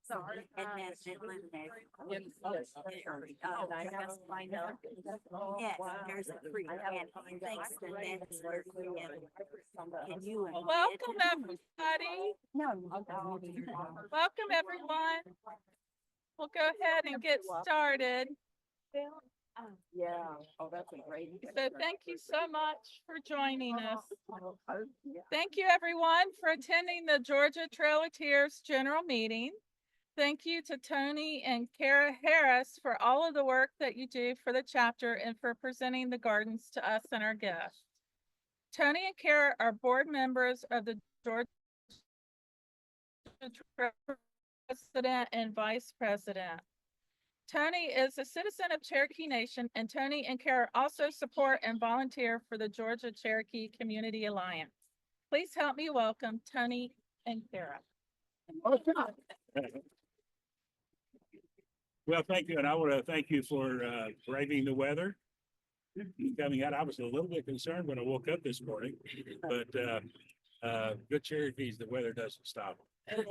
Sorry. And then eliminate. I just find out. Yes, there's a creek and he thinks that that's where can you? Welcome, everybody. Welcome, everyone. We'll go ahead and get started. Yeah. Oh, that's a great. So thank you so much for joining us. Thank you, everyone, for attending the Georgia Trail of Tears General Meeting. Thank you to Tony and Carra Harris for all of the work that you do for the chapter and for presenting the gardens to us and our guests. Tony and Carra are board members of the Georgia Trail President and Vice President. Tony is a citizen of Cherokee Nation, and Tony and Carra also support and volunteer for the Georgia Cherokee Community Alliance. Please help me welcome Tony and Carra. Well, thank you, and I want to thank you for braving the weather. Coming out, I was a little bit concerned when I woke up this morning, but good Cherokees, the weather doesn't stop. It's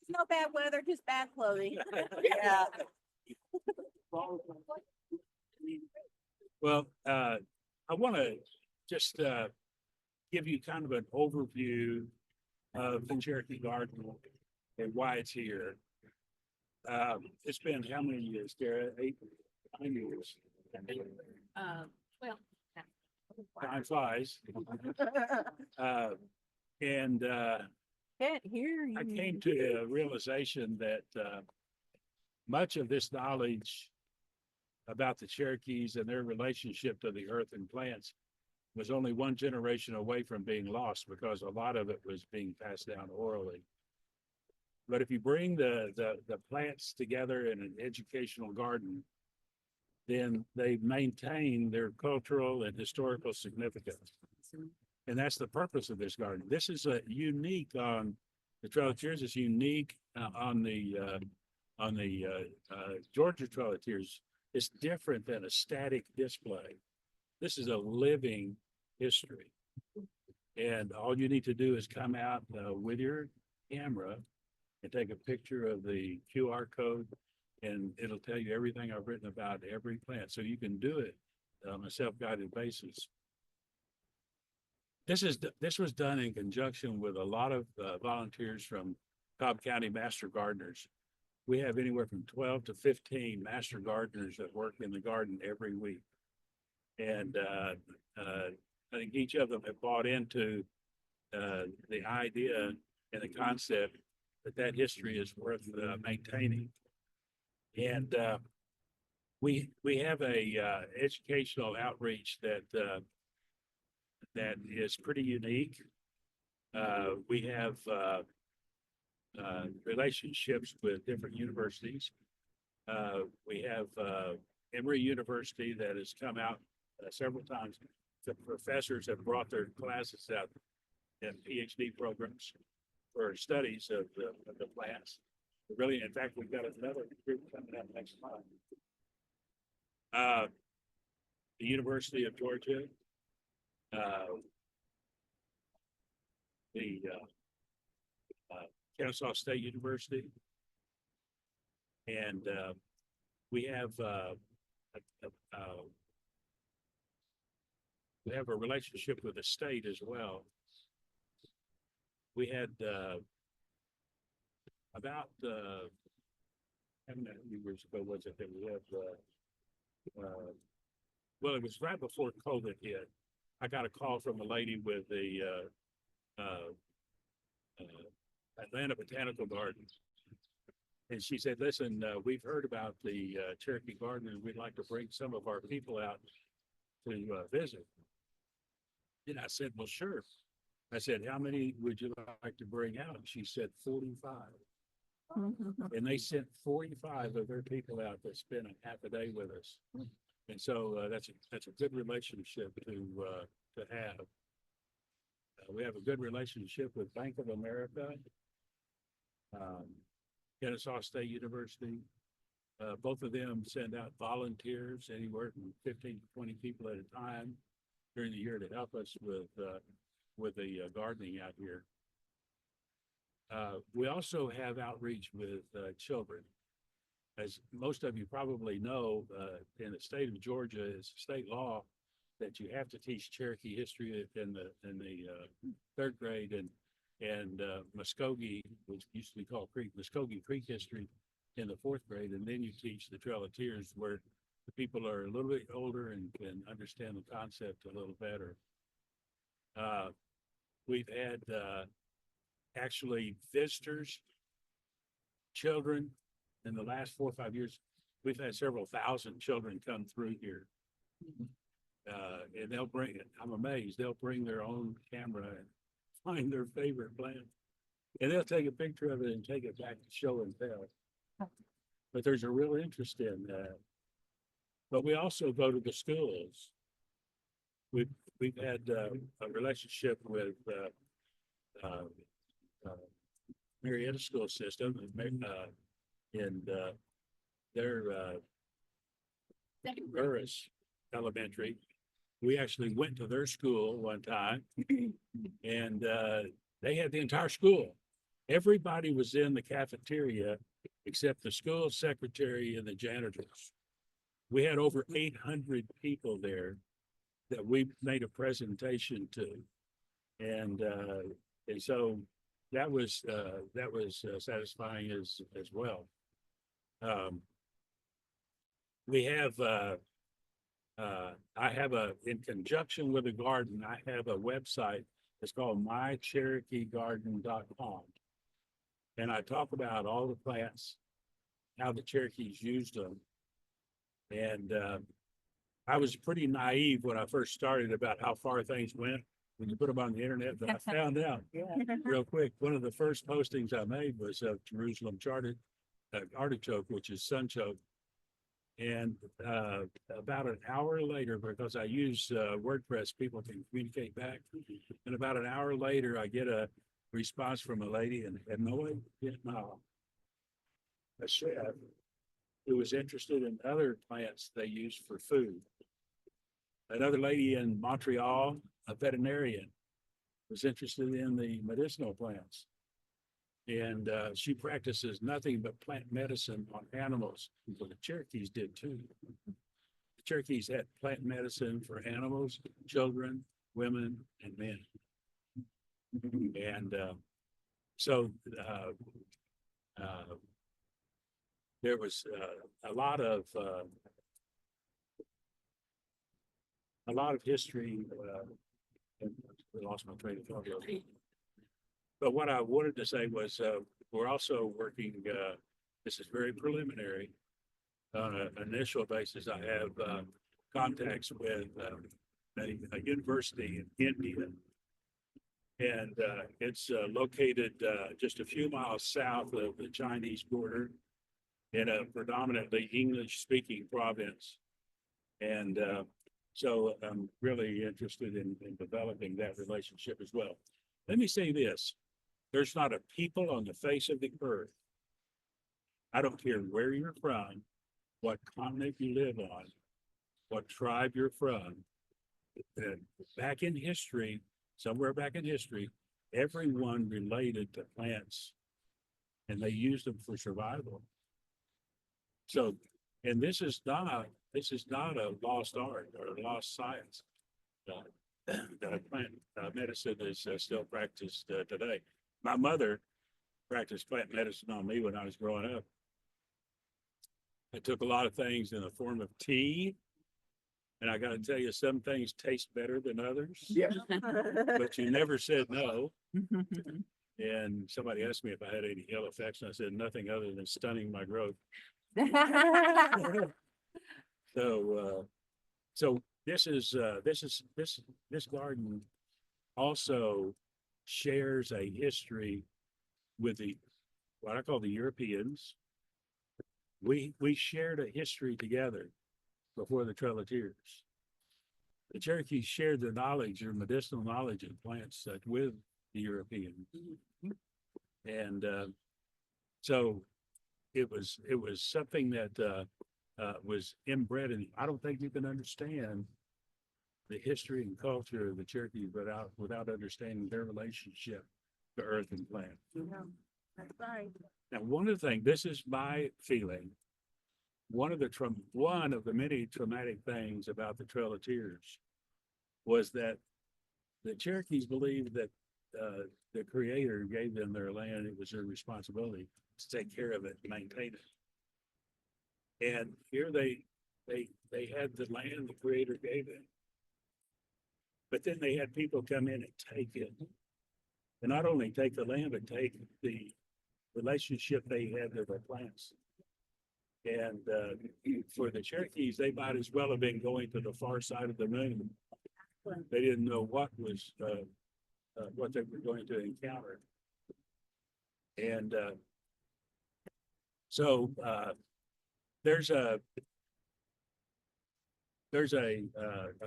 no bad weather, just bad clothing. Yeah. Well, I want to just give you kind of an overview of the Cherokee Garden and why it's here. It's been how many years, Carra? 8, 9 years. Well, Time flies. And can't hear you. I came to a realization that much of this knowledge about the Cherokees and their relationship to the earth and plants was only one generation away from being lost, because a lot of it was being passed down orally. But if you bring the plants together in an educational garden, then they maintain their cultural and historical significance. And that's the purpose of this garden. This is a unique on the Trail of Tears. It's unique on the Georgia Trail of Tears. It's different than a static display. This is a living history. And all you need to do is come out with your camera and take a picture of the QR code, and it'll tell you everything I've written about every plant. So you can do it on a self-guided basis. This was done in conjunction with a lot of volunteers from Cobb County Master Gardeners. We have anywhere from 12 to 15 master gardeners that work in the garden every week. And I think each of them have bought into the idea and the concept that history is worth maintaining. And we have a educational outreach that is pretty unique. We have relationships with different universities. We have Emory University that has come out several times. The professors have brought their classes out in PhD programs for studies of the plants. Really, in fact, we've got another group coming out next month. The University of Georgia, the Kennesaw State University, and we have a relationship with the state as well. We had about how many years ago was it that we had well, it was right before COVID hit. I got a call from a lady with the Atlanta Botanical Gardens, and she said, listen, we've heard about the Cherokee Garden, and we'd like to bring some of our people out to visit. And I said, well, sure. I said, how many would you like to bring out? She said 45. And they sent 45 of their people out to spend a half a day with us. And so that's a good relationship to have. We have a good relationship with Bank of America, Kennesaw State University. Both of them send out volunteers, anywhere from 15 to 20 people at a time during the year to help us with the gardening out here. We also have outreach with children. As most of you probably know, in the state of Georgia, it's state law that you have to teach Cherokee history in the third grade, and Muskogee, which used to be called Muskogee Creek history, in the fourth grade, and then you teach the Trail of Tears, where the people are a little bit older and can understand the concept a little better. We've had actually visitors, children, in the last 4 or 5 years. We've had several thousand children come through here. And they'll bring it. I'm amazed. They'll bring their own camera and find their favorite plant. And they'll take a picture of it and take it back to show and tell. But there's a real interest in that. But we also go to the schools. We've had a relationship with Marietta school system, and their Burris Elementary. We actually went to their school one time, and they had the entire school. Everybody was in the cafeteria except the school secretary and the janitors. We had over 800 people there that we made a presentation to, and so that was satisfying as well. We have I have in conjunction with the garden, I have a website. It's called mycherokeegarden.com. And I talk about all the plants, how the Cherokees used them. And I was pretty naive when I first started about how far things went when you put them on the internet, but I found out real quick. One of the first postings I made was of Jerusalem artichoke, which is sunchoke. And about an hour later, because I use WordPress, people can communicate back. And about an hour later, I get a response from a lady in Hanoi, Vietnam, a chef who was interested in other plants they use for food. Another lady in Montreal, a veterinarian, was interested in the medicinal plants. And she practices nothing but plant medicine on animals. Well, the Cherokees did too. The Cherokees had plant medicine for animals, children, women, and men. And so there was a lot of history. And I lost my train of thought. But what I wanted to say was we're also working, this is very preliminary, on an initial basis. I have contacts with a university in India. And it's located just a few miles south of the Chinese border in a predominantly English-speaking province. And so I'm really interested in developing that relationship as well. Let me say this. There's not a people on the face of the earth. I don't care where you're from, what continent you live on, what tribe you're from. Back in history, somewhere back in history, everyone related to plants, and they used them for survival. So, and this is not a lost art or a lost science. Plant medicine is still practiced today. My mother practiced plant medicine on me when I was growing up. I took a lot of things in the form of tea, and I got to tell you, some things taste better than others. Yeah. But you never said no. And somebody asked me if I had any ill effects, and I said nothing other than stunning my growth. So this garden also shares a history with what I call the Europeans. We shared a history together before the Trail of Tears. The Cherokees shared their knowledge, their medicinal knowledge of plants with the Europeans. And so it was something that was inbred, and I don't think you can understand the history and culture of the Cherokees without understanding their relationship to earth and plant. right. Now, one of the things, this is my feeling, one of the many traumatic things about the Trail of Tears was that the Cherokees believed that the Creator gave them their land. It was their responsibility to take care of it, and maintain it. And here they had the land the Creator gave them, but then they had people come in and take it, and not only take the land, but take the relationship they had with their plants. And for the Cherokees, they might as well have been going to the far side of the moon. They didn't know what they were going to encounter. And so there's a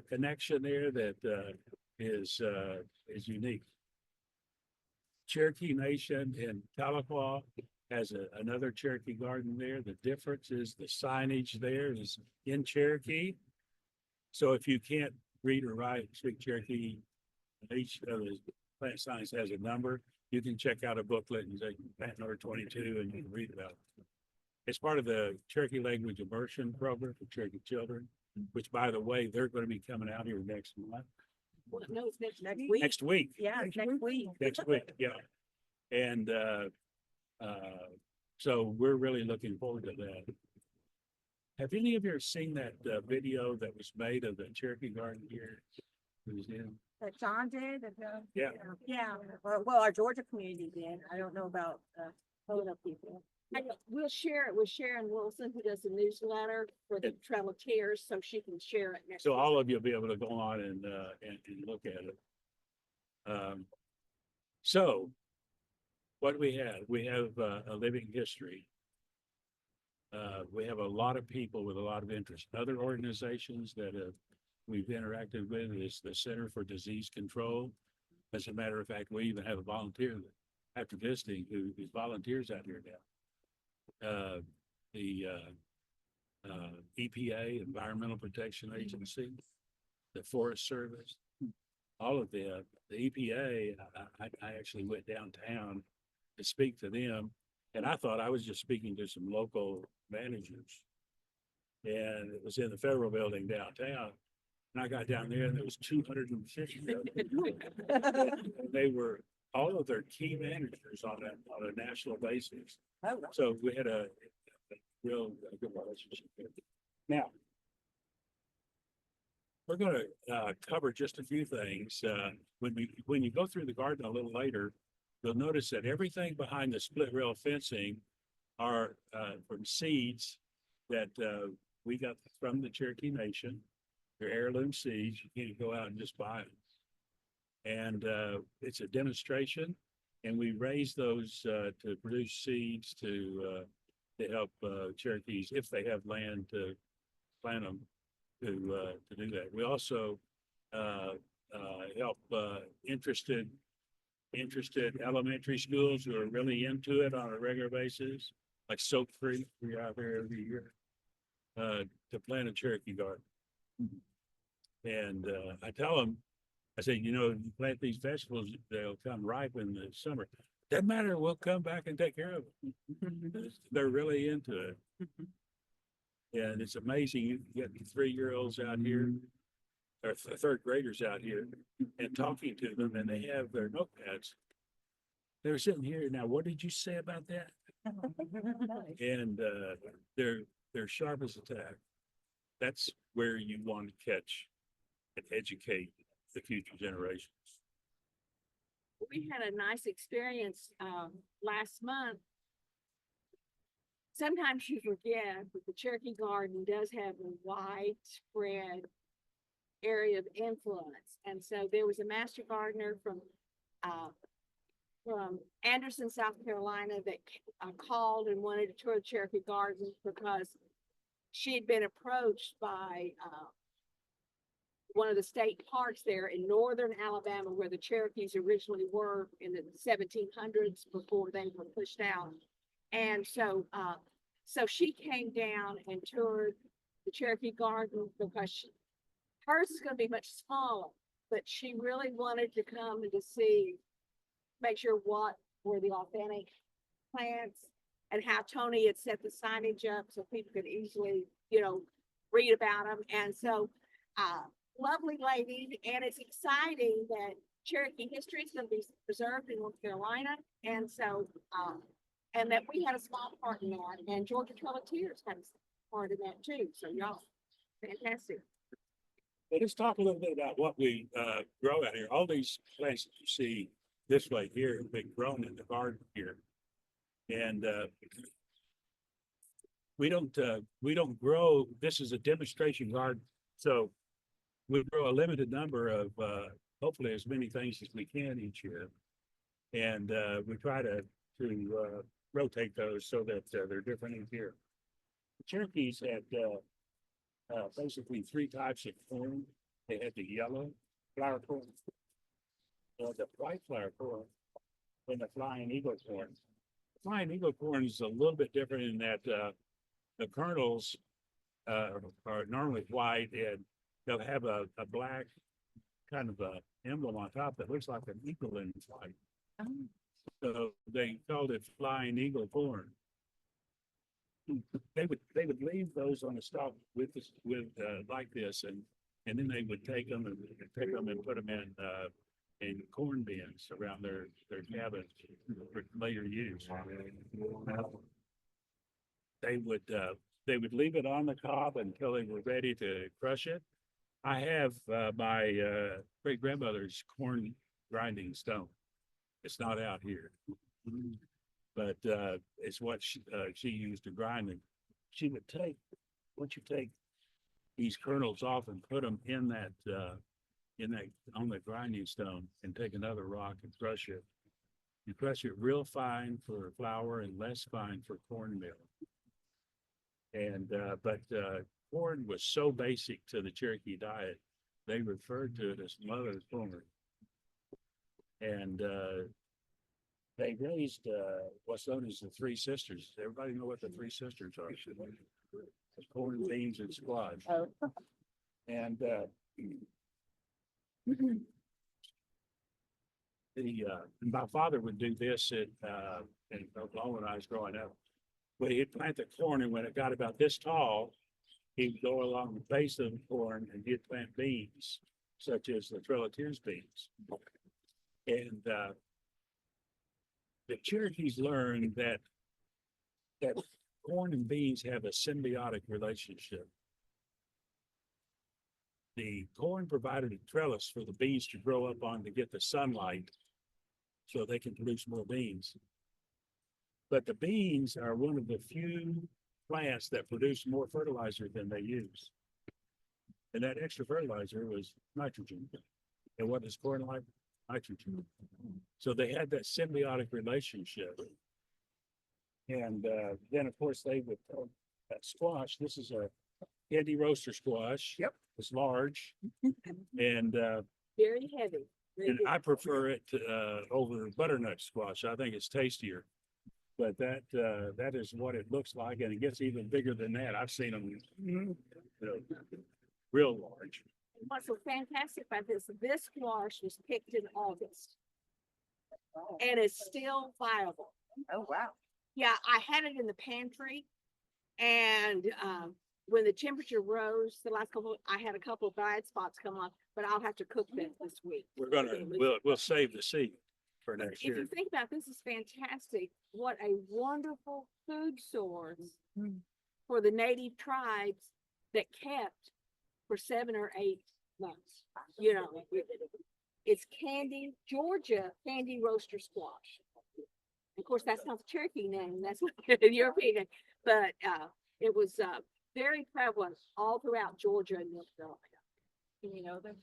connection there that is unique. Cherokee Nation in Tahlequah has another Cherokee garden there. The difference is the signage there is in Cherokee. So if you can't read or write, speak Cherokee, each of the plant signs has a number. You can check out a booklet and say plant number 22 and you can read about it. It's part of the Cherokee Language Immersion Program for Cherokee children, which, by the way, they're going to be coming out here next month. Well, no, it's next week. Next week. Yeah, next week. Next week, yeah. And so we're really looking forward to that. Have any of you seen that video that was made of the Cherokee Garden here? That John did? Yeah. Yeah, well, our Georgia community did. I don't know about TOTA people. We'll share it with Sharon Wilson, who does the newsletter for the Trail of Tears, so she can share it next So week. all of you will be able to go on and look at it. So what do we have? We have a living history. We have a lot of people with a lot of interest. Other organizations that we've interacted with is the Center for Disease Control. As a matter of fact, we even have a volunteer that, after visiting who volunteers out here now. The EPA, Environmental Protection Agency, the Forest Service, all of them. The EPA, I actually went downtown to speak to them, and I thought I was just speaking to some local managers. And it was in the federal building downtown. And I got down there and there was 250 of them. They were all of their key managers on a national basis. So we had a real good relationship there. Now, we're going to cover just a few things. When you go through the garden a little later, you'll notice that everything behind the split rail fencing are from seeds that we got from the Cherokee Nation. They're heirloom seeds. You can't go out and just buy them. And it's a demonstration, and we raise those to produce seeds to help Cherokees, if they have land to plant them, to do that. We also help interested elementary schools who are really into it on a regular basis, like Soap Creek, we're out there every year, to plant a Cherokee garden. And I tell them, I say, you plant these vegetables, they'll come ripe in the summer. Doesn't matter, we'll come back and take care of them. They're really into it. And it's amazing, you get 3-year-olds out here, or third graders out here, and talking to them, and they have their notepads. They're sitting here, now, what did you say about that? And they're sharp as a tack. That's where you want to catch and educate the future generations. We had a nice experience last month. Sometimes you forget that the Cherokee Garden does have a widespread area of influence. And so there was a master gardener from Anderson, South Carolina, that called and wanted to tour the Cherokee Garden because she had been approached by one of the state parks there in northern Alabama, where the Cherokees originally were in the 1700s before they were pushed out. And so she came down and toured the Cherokee Garden because hers is going to be much smaller, but she really wanted to come and to make sure what were the authentic plants and how Tony had set the signage up so people could easily, read about them. And so, lovely lady, and it's exciting that Cherokee history is going to be preserved in North Carolina. And so, and that we had a small part in that, and Georgia Trailers had a part in that too. So y'all, fantastic. But let's talk a little bit about what we grow out here. All these plants that you see this way here have been grown in the garden here. And we don't grow, this is a demonstration garden. So we grow a limited number of hopefully as many things as we can each year. And we try to rotate those so that they're different each year. The Cherokees had basically three types of corn. They had the yellow flower corn, the white flower corn, and the flying eagle corn. The flying eagle corn is a little bit different in that the kernels are normally white, and they'll have a black kind of a emblem on top that looks like an eagle in flight. So they called it flying eagle corn. They would leave those on the stalk with like this, and then they would take them and pick them and put them in corn bins around their cabins for later use. They would leave it on the cob until they were ready to crush it. I have my great grandmother's corn grinding stone. It's not out here, but it's what she used to grind it. She would take, once you take these kernels off and put them in that on the grinding stone, and take another rock and crush it. You crush it real fine for flour and less fine for cornmeal. And but corn was so basic to the Cherokee diet, they referred to it as mother corn. And they raised what's known as the three sisters. Everybody know what the three sisters are? Corn, beans, and squash. Oh. And my father would do this in Oklahoma when I was growing up. When he'd plant the corn, and when it got about this tall, he'd go along the base of the corn and he'd plant beans, such as the Cherokees beans. And the Cherokees learned that corn and beans have a symbiotic relationship. The corn provided a trellis for the beans to grow up on to get the sunlight so they can produce more beans. But the beans are one of the few plants that produce more fertilizer than they use. And that extra fertilizer was nitrogen. And what is corn like? Nitrogen. So they had that symbiotic relationship. And then, of course, they would that squash. This is a candy roaster squash. Yep. It's large. And Very heavy. and I prefer it over butternut squash. I think it's tastier. But that is what it looks like, and it gets even bigger than that. I've seen them, real large. What's so fantastic about this squash was picked in August, and it's still viable. Oh, wow. Yeah, I had it in the pantry, and when the temperature rose, I had a couple of bad spots come up, but I'll have to cook them this week. We'll save the seed for next If year. you think about this, is fantastic. What a wonderful food source for the native tribes that kept for 7 or 8 months. It's Georgia candy roaster squash. Of course, that's not the Cherokee name. That's what the European name. But it was very prevalent all throughout Georgia and North Carolina. Can you know them?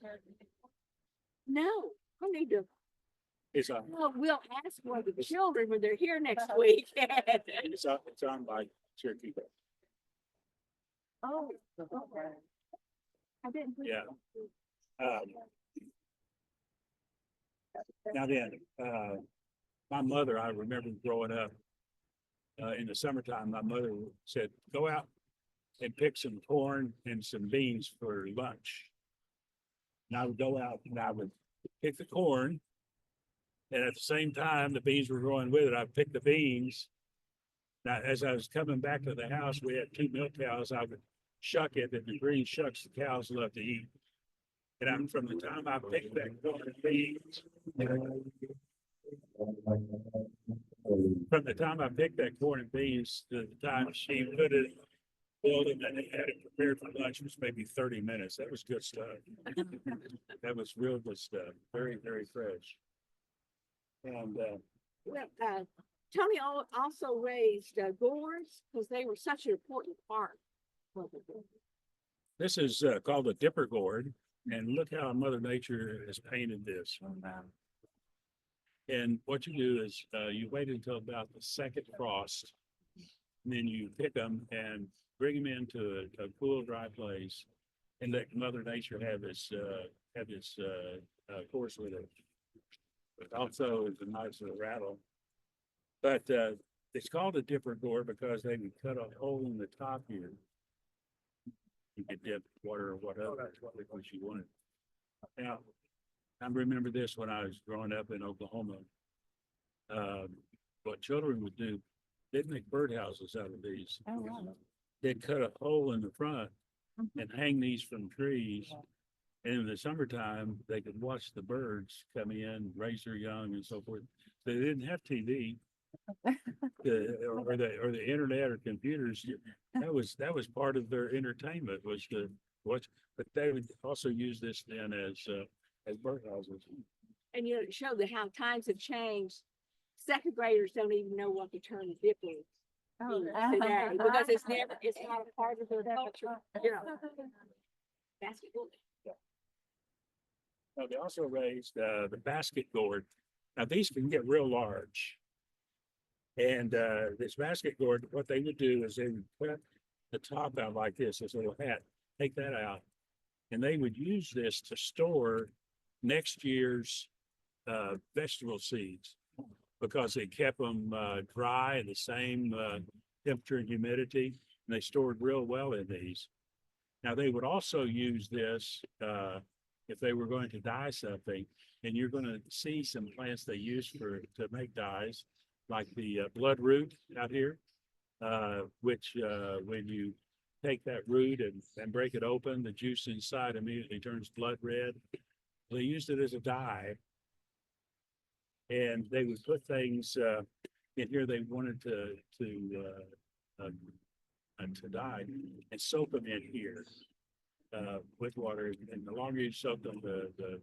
No, I need to. It's on, Well, we'll ask one of the children when they're here next week. it's on by Cherokee. Oh, okay. I didn't. Yeah. Now then, my mother, I remember growing up in the summertime, my mother said, go out and pick some corn and some beans for lunch. And I would go out and I would pick the corn. And at the same time, the beans were growing with it. I'd pick the beans Now, as I was coming back to the house, we had 2 milk cows. I would shuck it, and the green shucks the cows love to eat. And from the time I picked that corn and beans, from the time I picked that corn and beans to the time she put it, boiled it, and had it prepared for lunch was maybe 30 minutes. That was good stuff. That was real good stuff. Very, very fresh. And Well, Tony also raised gourds because they were such an important part. of the business. this is called a dipper gourd. And look how Mother Nature has painted this. And what you do is you wait until about the second frost, and then you pick them and bring them into a cool, dry place, and let Mother Nature have this course with it. But also is a nice little rattle. But it's called a dipper gourd because they would cut a hole in the top here. You could dip water or whatever which you wanted. Now, I remember this when I was growing up in Oklahoma. What children would do, they'd make birdhouses out of these. Oh, wow. They'd cut a hole in the front and hang these from trees. And in the summertime, they could watch the birds come in, raise their young and so forth. They didn't have TV or the internet or computers. That was part of their entertainment was to watch, but they would also use this then as birdhouses. And you know, to show that how times have changed, second graders don't even know what the term dipper is today because it's not a part of their culture. You know, basketball. Now, they also raised the basket gourd. Now, these can get real large. And this basket gourd, what they would do is they would cut the top out like this little hat, take that out, and they would use this to store next year's vegetable seeds because they kept them dry and the same temperature and humidity, and they stored real well in these. Now, they would also use this if they were going to dye something, and you're going to see some plants they use to make dyes, like the bloodroot out here, which when you take that root and break it open, the juice inside immediately turns blood red. They used it as a dye, and they would put things in here they wanted to dye and soak them in here with water. And the longer you soak them, the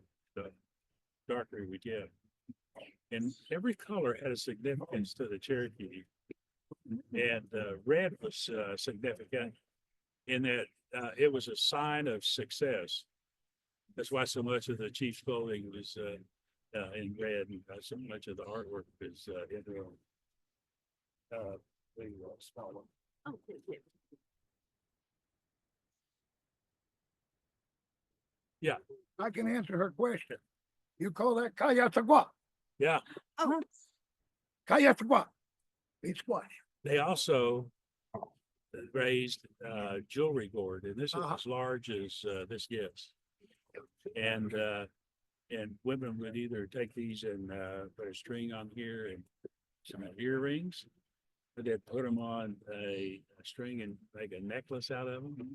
darker it would get. And every color had a significance to the Cherokee. And red was significant in that it was a sign of success. That's why so much of the chief's clothing was in red, and so much of the artwork is in red. Small one. Oh, thank you. Yeah. I can answer her question. You call that kayatagua? Yeah. Oh, Kayatagua. It's squash. They also raised jewelry gourd, and this is as large as this gets. And women would either take these and put a string on here and some earrings, but they'd put them on a string and make a necklace out of them.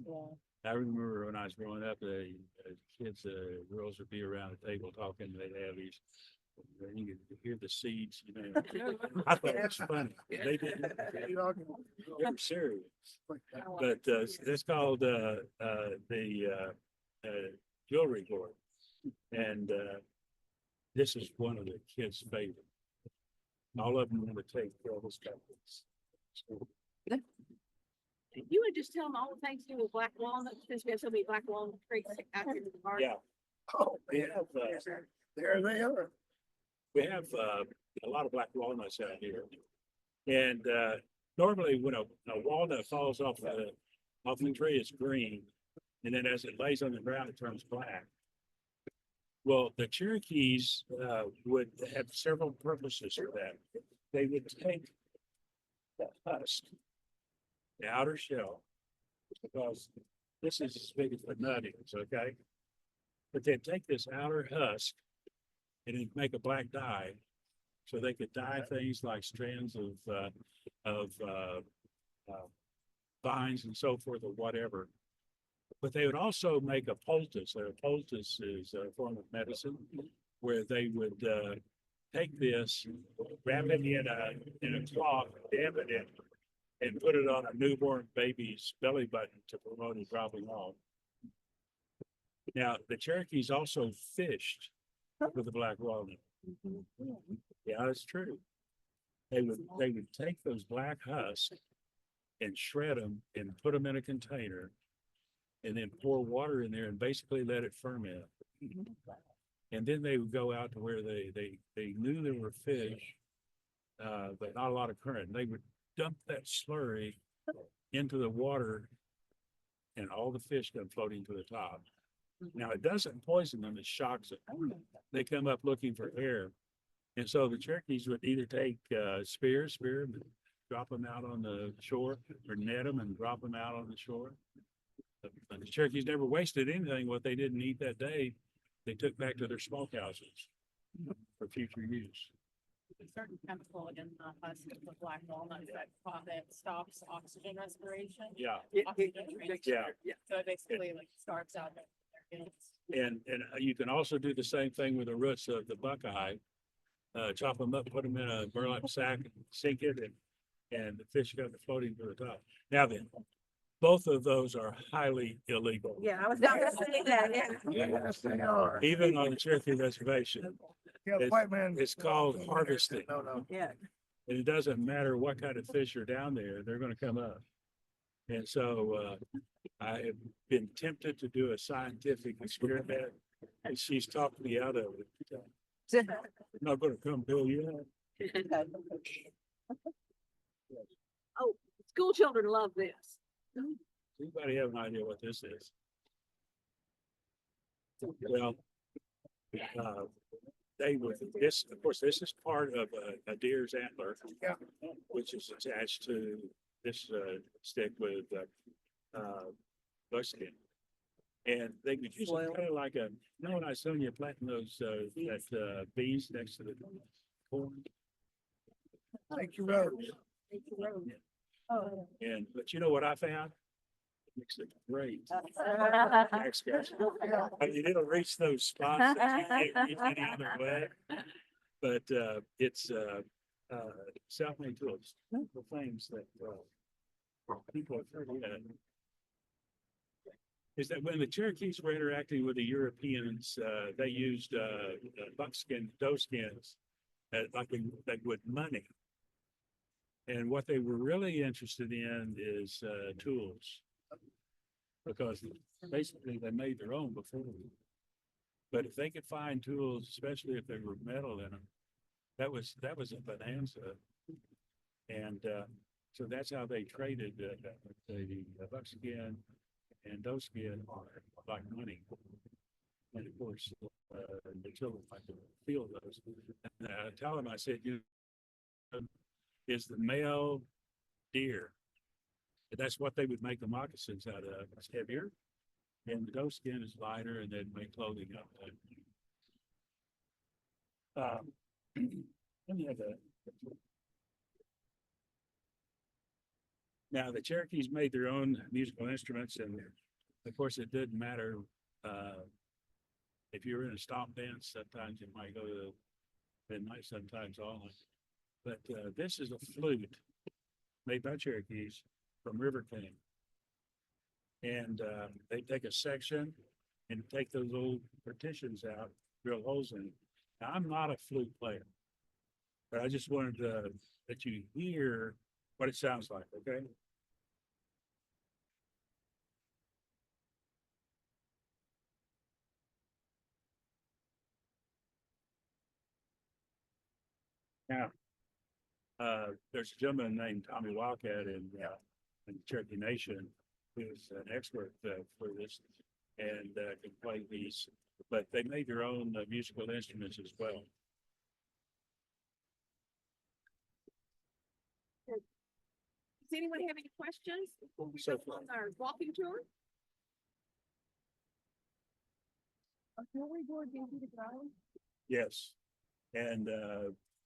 I remember when I was growing up, the kids, girls would be around the table talking. They'd have these. You could hear the seeds. You know, I thought it was funny. They didn't. They were serious. But that's called the jewelry gourd, and this is one of the kids' favorite. All of them want to take all those companies. you would just tell them all the things to do with black walnut, since we have so many black walnut trees out here in the garden. Yeah, Oh, we have there they are. a lot of black walnuts out here, and normally when a walnut falls off the tree, it's green, and then as it lays on the ground, it turns black. Well, the Cherokees would have several purposes for that. They would take the husk, the outer shell, because this is as big as the nut is, okay? But they'd take this outer husk and it'd make a black dye, So they could dye things like strands of vines and so forth or whatever. But they would also make a poultice. A poultice is a form of medicine where they would take this, wrap it in a cloth, dab it in, and put it on a newborn baby's belly button to promote it dropping off. Now, the Cherokees also fished with the black walnut. Yeah, that's true. They would take those black husks and shred them and put them in a container and then pour water in there and basically let it ferment. And then they would go out to where they knew there were fish, but not a lot of current. And they would dump that slurry into the water and all the fish come floating to the top. Now, it doesn't poison them, it shocks them. They come up looking for air. And so the Cherokees would either take spear them, drop them out on the shore, or net them and drop them out on the shore. But the Cherokees never wasted anything. What they didn't eat that day, they took back to their smokehouses for future use. A certain chemical in the husk of the black walnut that stops oxygen respiration. Yeah, Oxygen transfer. yeah. So it basically like starves out their gills. And you can also do the same thing with the roots of the buckeye. Chop them up, put them in a burlap sack, sink it, and the fish go floating to the top. Now then, both of those are highly illegal, Yeah, I was not gonna say that, yeah. Yes, they are. even on the Cherokee Reservation. Yeah, It's- white man. it's called harvesting. No. Yeah. And it doesn't matter what kind of fish are down there, they're gonna come up. And so I have been tempted to do a scientific experiment, and she's talked me out of it. I'm not gonna come bill you out. Oh, school children love this. Anybody have an idea what this is? Well, they would, this, of course, this is part of a deer's antler. Yeah. Which is attached to this stick with buckskin. And they could use it kind of like a, you know, when I was telling you planting those that beans next to the corn. Thank you, Rose. And but you know what I found? It makes it great. Excursion. I mean, it'll reach those spots that you can't reach any other way. But it's self-made tools, the things that people have heard of. Is that when the Cherokees were interacting with the Europeans, they used buckskin, doe skins, like with money. And what they were really interested in is tools, because basically they made their own before. But if they could find tools, especially if they were metal in them, that was a bonanza. And so that's how they traded the buckskin and doe skin like money. And of course, the children like to feel those. And I tell them, I said, you know, is the male deer. That's what they would make the moccasins out of. It's heavier, and the doe skin is lighter, and they'd make clothing out of it. Let me have that. Now, the Cherokees made their own musical instruments, and of course, it didn't matter if you were in a stomp dance. Sometimes you might go to midnight, sometimes all night. But this is a flute made by Cherokees from River King. And they take a section and take those old partitions out, drill holes in it. Now, I'm not a flute player, but I just wanted to let you hear what it sounds like, okay? Now, there's a gentleman named Tommy Wildcat in the Cherokee Nation who's an expert for this and can play these, but they made their own musical instruments as well. Does anyone have any questions before we So go on our walking tour? Yes, and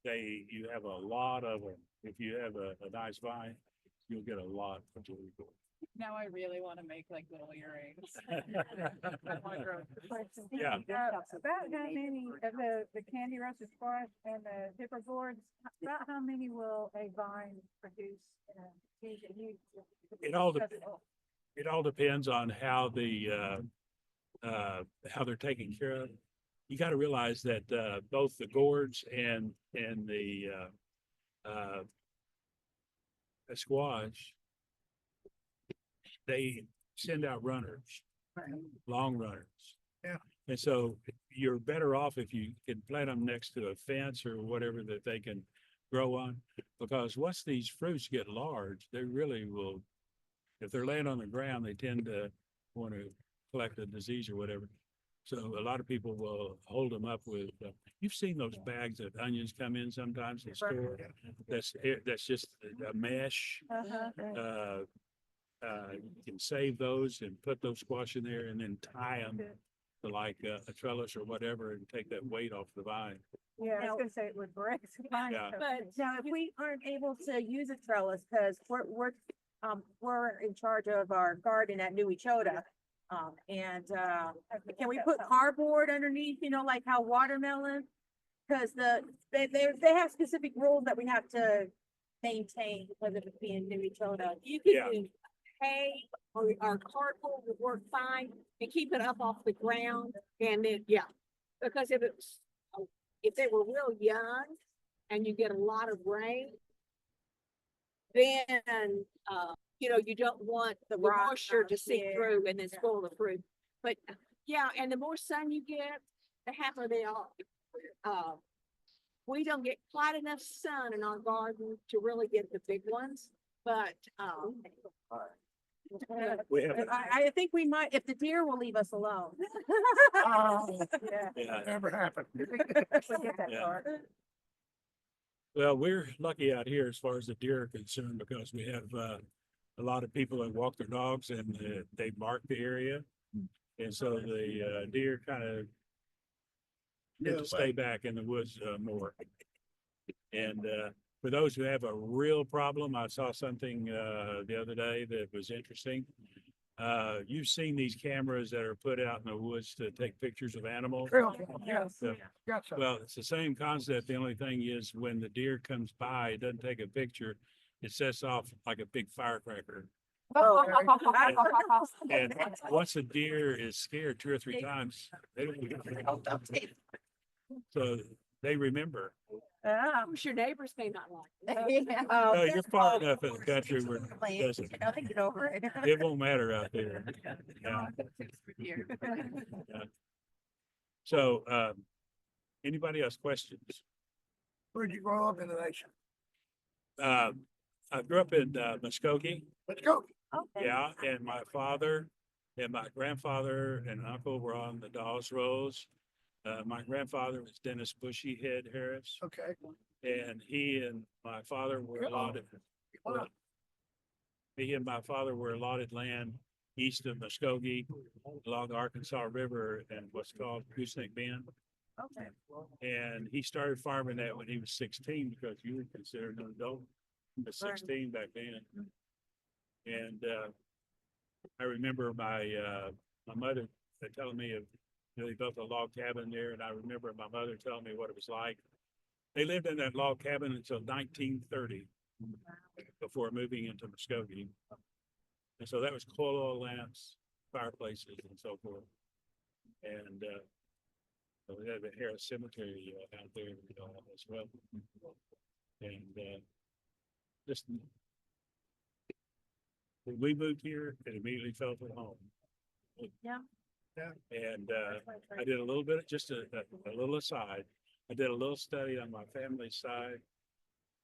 you have a lot of them. If you have a nice vine, you'll get a lot of Cherokee. Now I really want to make like little earrings. Yeah. About how many of the candy roasted squash and the dipper gourds, about how many will a vine produce in a season? It all depends on how how they're taken care of. You got to realize that both the gourds and the squash, they send out runners, long runners. Yeah. And so you're better off if you can plant them next to a fence or whatever that they can grow on, because once these fruits get large, they really will, if they're laying on the ground, they tend to want to collect a disease or whatever. So a lot of people will hold them up with, you've seen those bags of onions come in sometimes in the store. That's just a mesh. Uh-huh. You can save those and put those squash in there and then tie them to like a trellis or whatever and take that weight off the vine. Yeah, I was gonna say it would break. Yeah. But now, if we aren't able to use a trellis, because we're in charge of our garden at New Echota. Can we put cardboard underneath, like how watermelon? Because they have specific rules that we have to maintain because of it being New Echota. You could Yeah. do hay or cardboard would work fine and keep it up off the ground. And then, yeah, because if they were real young and you get a lot of rain, then, you don't want the rock moisture to seep yeah. through and then spoil the fruit. But yeah, and the more sun you get, the happier they are. We don't get quite enough sun in our garden to really get the big ones, but, We have, I think we might, if the deer will leave us alone. Yeah. yeah. Never happened. Forget that Yeah. part. Well, we're lucky out here as far as the deer are concerned because we have a lot of people that walk their dogs and they mark the area. And so the deer kind of get to stay back in the woods more. And for those who have a real problem, I saw something the other day that was interesting. You've seen these cameras that are put out in the woods to take pictures of animals. Yeah, So, got some. well, it's the same concept. The only thing is when the deer comes by, it doesn't take a picture. It sets off like a big firecracker. And once a deer is scared 2 or 3 times, they don't. So they remember. your neighbors may not like it. No, you're far enough in the country where it doesn't, Get over it. it won't matter out there. Yeah. So, anybody else questions? Where'd you grow up in the nation? I grew up in Muskogee. Let's go. Okay. Yeah, and my father and my grandfather and uncle were on the Dawes Rolls. My grandfather was Dennis Bushyhead Harris, Okay. and he and my father were allotted. Wow. He and my father were allotted land east of Muskogee along the Arkansas River and what's called Gooseneck Bend. Okay. And he started farming that when he was 16 because you were considered an adult at 16 back then. And I remember my mother telling me they built a log cabin there, and I remember my mother telling me what it was like. They lived in that log cabin until 1930 before moving into Muskogee. And so that was coal oil lamps, fireplaces, and so forth. And so we have a Harris Cemetery out there as well. And just when we moved here, it immediately felt at home. Yeah. And I did a little bit, just a little aside. I did a little study on my family side,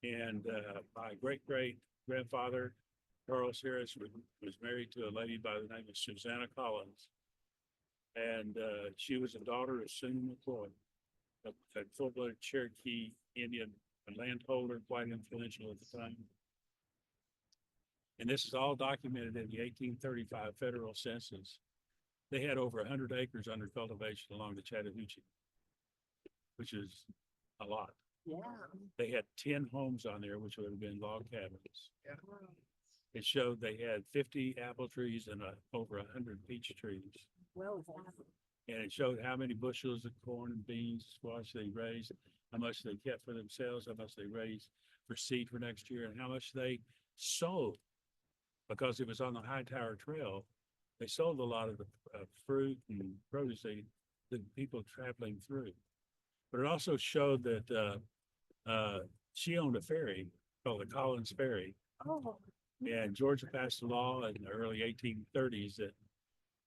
and my great grandfather, Charles Harris, was married to a lady by the name of Susanna Collins, and she was a daughter of Sue McCoy, a full-blooded Cherokee Indian, a landholder, quite influential at the time. And this is all documented in the 1835 federal census. They had over 100 acres under cultivation along the Chattahoochee, which is a lot. Yeah. They had 10 homes on there, which would have been log cabins. It showed they had 50 apple trees and over 100 peach trees. Well, And it showed how many bushels of corn and beans, squash they raised, how much they kept for themselves, how much they raised for seed for next year, and how much they sold. Because it was on the Hightower Trail, they sold a lot of the fruit and produce the people traveling through. But it also showed that she owned a ferry called the Collins Ferry. oh, And Georgia passed a law in the early 1830s that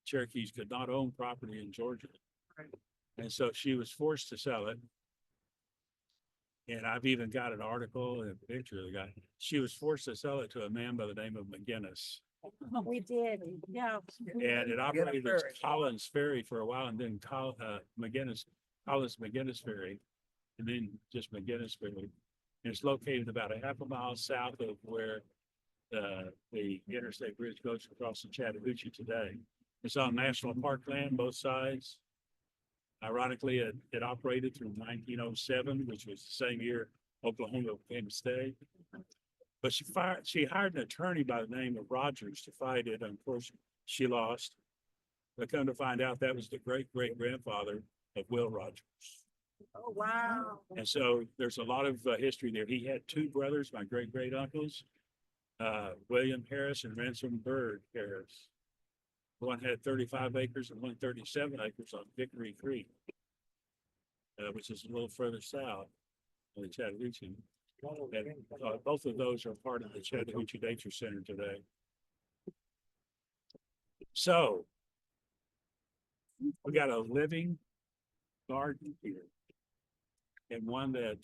Cherokees could not own property in Georgia. And so she was forced to sell it. And I've even got an article and a picture of the guy. She was forced to sell it to a man by the name of McGinnis. We did, yeah. And it operated as Ferry. Collins Ferry for a while, and then Collins McGinnis Ferry, and then just McGinnis Ferry. And it's located about a half a mile south of where the interstate bridge goes across the Chattahoochee today. It's on national park land, both sides. Ironically, it operated through 1907, which was the same year Oklahoma became a state. But she hired an attorney by the name of Rogers to fight it. Unfortunately, she lost. But come to find out, that was the great-great-grandfather of Will Rogers. Oh, wow. And so there's a lot of history there. He had two brothers, my great-great-uncles, William Harris and Ransom Bird Harris. One had 35 acres and one 37 acres on Vickery Creek, which is a little further south of the Chattahoochee. And, both of those are part of the Chattahoochee Nature Center today. So we got a living garden here, and one that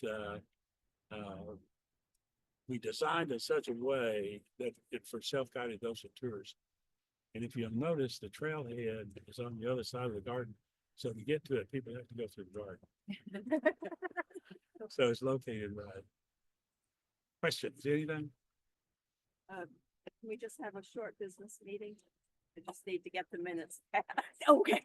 we designed in such a way that it for self-guided those with tours. And if you'll notice, the trailhead is on the other side of the garden. So to get to it, people have to go through the garden. So it's located right. Questions, anything? we just have a short business meeting. I just need to get the minutes. Okay.